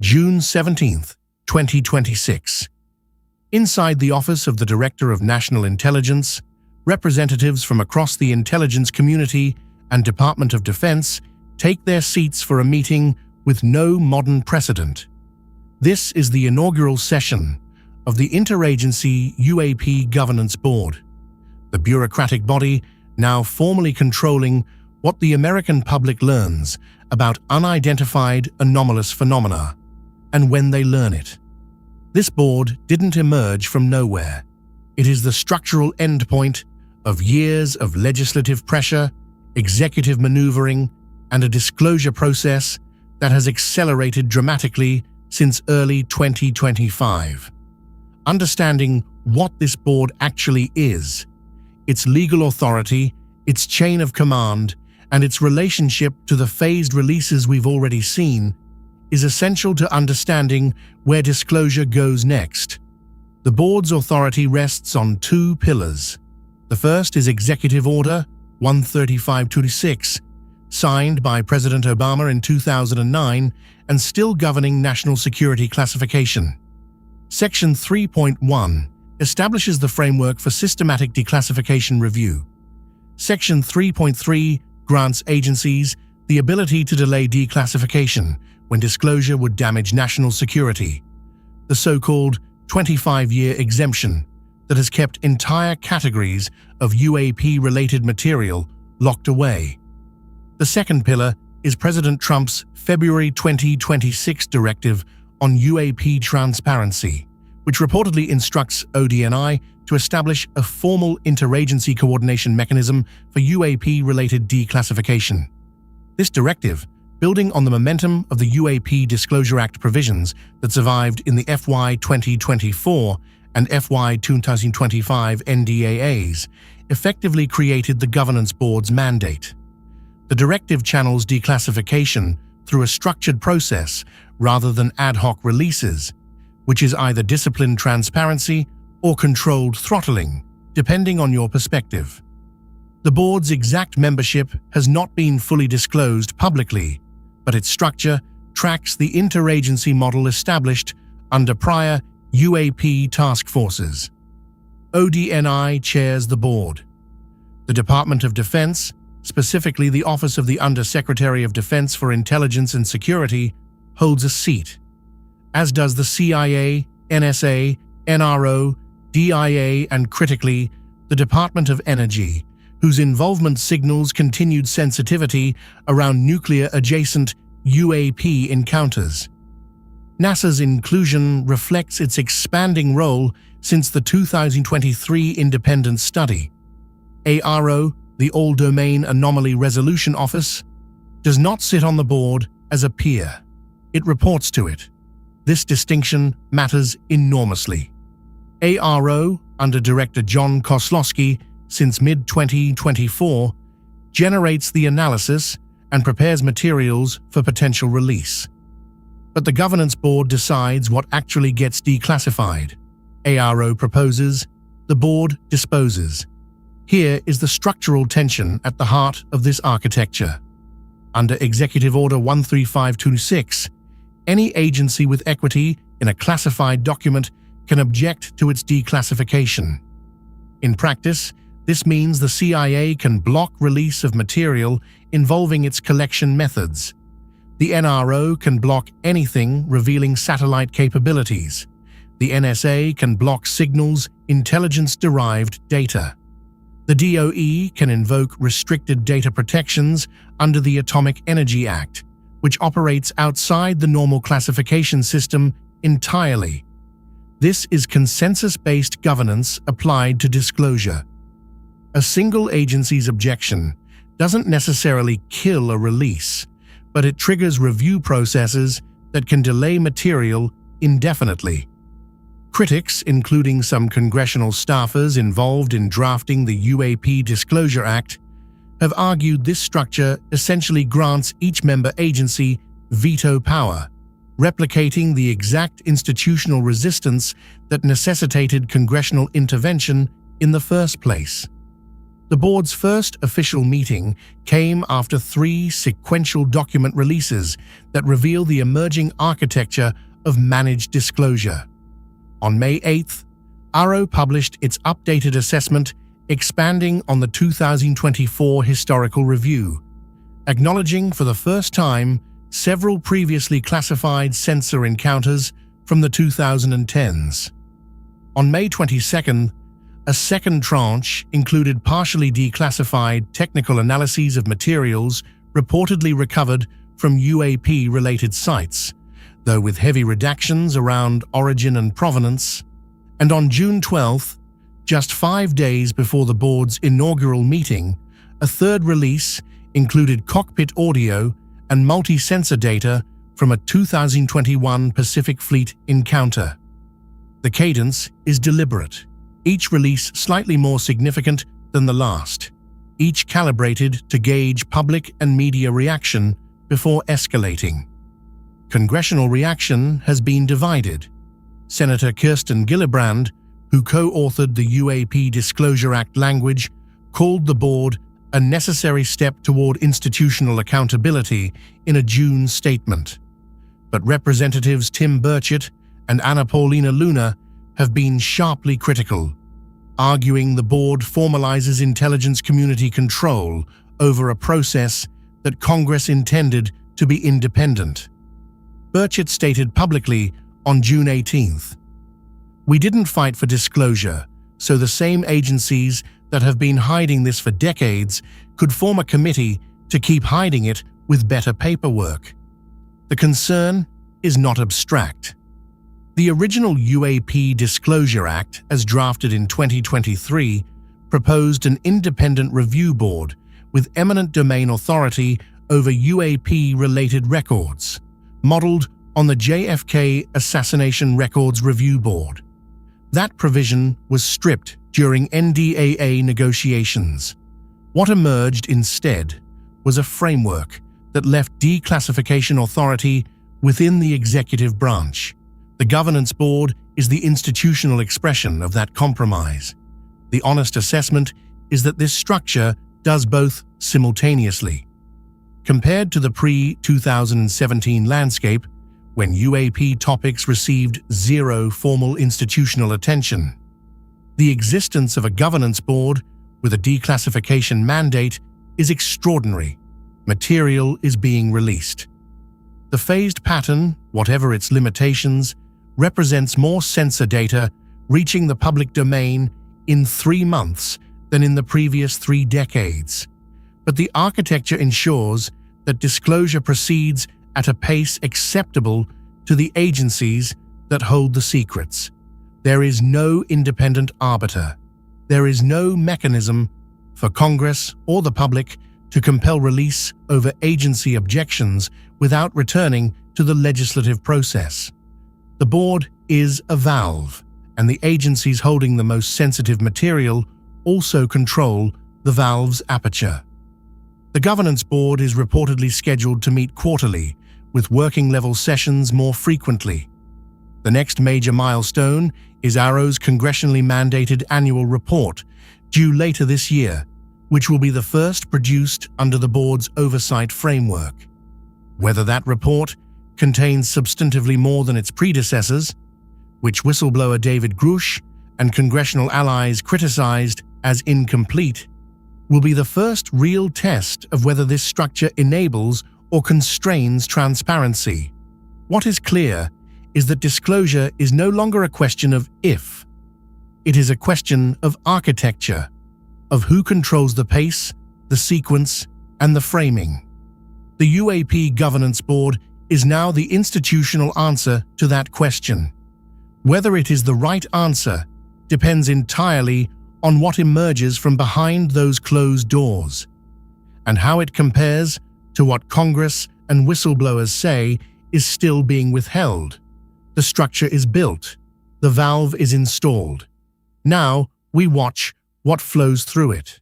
June 17, 2026. Inside the office of the Director of National Intelligence, representatives from across the intelligence community and Department of Defense take their seats for a meeting with no modern precedent. This is the inaugural session of the Interagency UAP Governance Board, the bureaucratic body now formally controlling what the American public learns about unidentified anomalous phenomena and when they learn it. This board didn't emerge from nowhere. It is the structural endpoint of years of legislative pressure, executive maneuvering, and a disclosure process that has accelerated dramatically since early 2025. Understanding what this board actually is, its legal authority, its chain of command, and its relationship to the phased releases we've already seen is essential to understanding where disclosure goes next. The board's authority rests on two pillars. The first is Executive Order 13526, signed by President Obama in 2009 and still governing national security classification. Section 3.1 establishes the framework for systematic declassification review. Section 3.3 grants agencies the ability to delay declassification when disclosure would damage national security, the so-called 25-year exemption that has kept entire categories of UAP-related material locked away. The second pillar is President Trump's February 2026 directive on UAP transparency, which reportedly instructs ODNI to establish a formal interagency coordination mechanism for UAP-related declassification. This directive, building on the momentum of the UAP Disclosure Act provisions that survived in the FY 2024 and FY 2025 NDAAs, effectively created the Governance Board's mandate. The directive channels declassification through a structured process rather than ad hoc releases, which is either disciplined transparency or controlled throttling, depending on your perspective. The board's exact membership has not been fully disclosed publicly, but its structure tracks the interagency model established under prior UAP task forces. ODNI chairs the board. The Department of Defense, specifically the Office of the Under-Secretary of Defense for Intelligence and Security, holds a seat, as does the CIA, NSA, NRO, DIA, and critically, the Department of Energy, whose involvement signals continued sensitivity around nuclear-adjacent UAP encounters. NASA's inclusion reflects its expanding role since the 2023 independent study. AARO, the All-Domain Anomaly Resolution Office, does not sit on the board as a peer. It reports to it. This distinction matters enormously. AARO, under Director Jon Kosloski, since mid-2024, generates the analysis and prepares materials for potential release. But the Governance Board decides what actually gets declassified. AARO proposes, the board disposes. Here is the structural tension at the heart of this architecture. Under Executive Order 13526, any agency with equity in a classified document can object to its declassification. In practice, this means the CIA can block release of material involving its collection methods. The NRO can block anything revealing satellite capabilities. The NSA can block signals, intelligence-derived data. The DOE can invoke restricted data protections under the Atomic Energy Act, which operates outside the normal classification system entirely. This is consensus-based governance applied to disclosure. A single agency's objection doesn't necessarily kill a release, but it triggers review processes that can delay material indefinitely. Critics, including some congressional staffers involved in drafting the UAP Disclosure Act, have argued this structure essentially grants each member agency veto power, replicating the exact institutional resistance that necessitated congressional intervention in the first place. The board's first official meeting came after 3 sequential document releases that reveal the emerging architecture of managed disclosure. On May 8th, AARO published its updated assessment expanding on the 2024 historical review, acknowledging for the first time several previously classified sensor encounters from the 2010s. On May 22nd, a second tranche included partially declassified technical analyses of materials reportedly recovered from UAP-related sites, though with heavy redactions around origin and provenance. And on June 12th, just 5 days before the board's inaugural meeting, a third release included cockpit audio and multi-sensor data from a 2021 Pacific Fleet encounter. The cadence is deliberate, each release slightly more significant than the last, each calibrated to gauge public and media reaction before escalating. Congressional reaction has been divided. Senator Kirsten Gillibrand, who co-authored the UAP Disclosure Act language, called the board a necessary step toward institutional accountability in a June statement. But Representatives Tim Burchett and Anna Paulina Luna have been sharply critical, arguing the board formalizes intelligence community control over a process that Congress intended to be independent. Burchett stated publicly on June 18th, "We didn't fight for disclosure, so the same agencies that have been hiding this for decades could form a committee to keep hiding it with better paperwork." The concern is not abstract. The original UAP Disclosure Act, as drafted in 2023, proposed an independent review board with eminent domain authority over UAP-related records, modeled on the JFK Assassination Records Review Board. That provision was stripped during NDAA negotiations. What emerged instead was a framework that left declassification authority within the executive branch. The governance board is the institutional expression of that compromise. The honest assessment is that this structure does both simultaneously. Compared to the pre-2017 landscape, when UAP topics received zero formal institutional attention, the existence of a governance board with a declassification mandate is extraordinary. Material is being released. The phased pattern, whatever its limitations, represents more sensor data reaching the public domain in 3 months than in the previous 3 decades. But the architecture ensures that disclosure proceeds at a pace acceptable to the agencies that hold the secrets. There is no independent arbiter. There is no mechanism for Congress or the public to compel release over agency objections without returning to the legislative process. The board is a valve, and the agencies holding the most sensitive material also control the valve's aperture. The governance board is reportedly scheduled to meet quarterly, with working-level sessions more frequently. The next major milestone is AARO's congressionally mandated annual report, due later this year, which will be the first produced under the board's oversight framework. Whether that report contains substantively more than its predecessors, which whistleblower David Grush and congressional allies criticized as incomplete, will be the first real test of whether this structure enables or constrains transparency. What is clear is that disclosure is no longer a question of if. It is a question of architecture, of who controls the pace, the sequence, and the framing. The UAP Governance Board is now the institutional answer to that question. Whether it is the right answer depends entirely on what emerges from behind those closed doors, and how it compares to what Congress and whistleblowers say is still being withheld. The structure is built, the valve is installed. Now we watch what flows through it.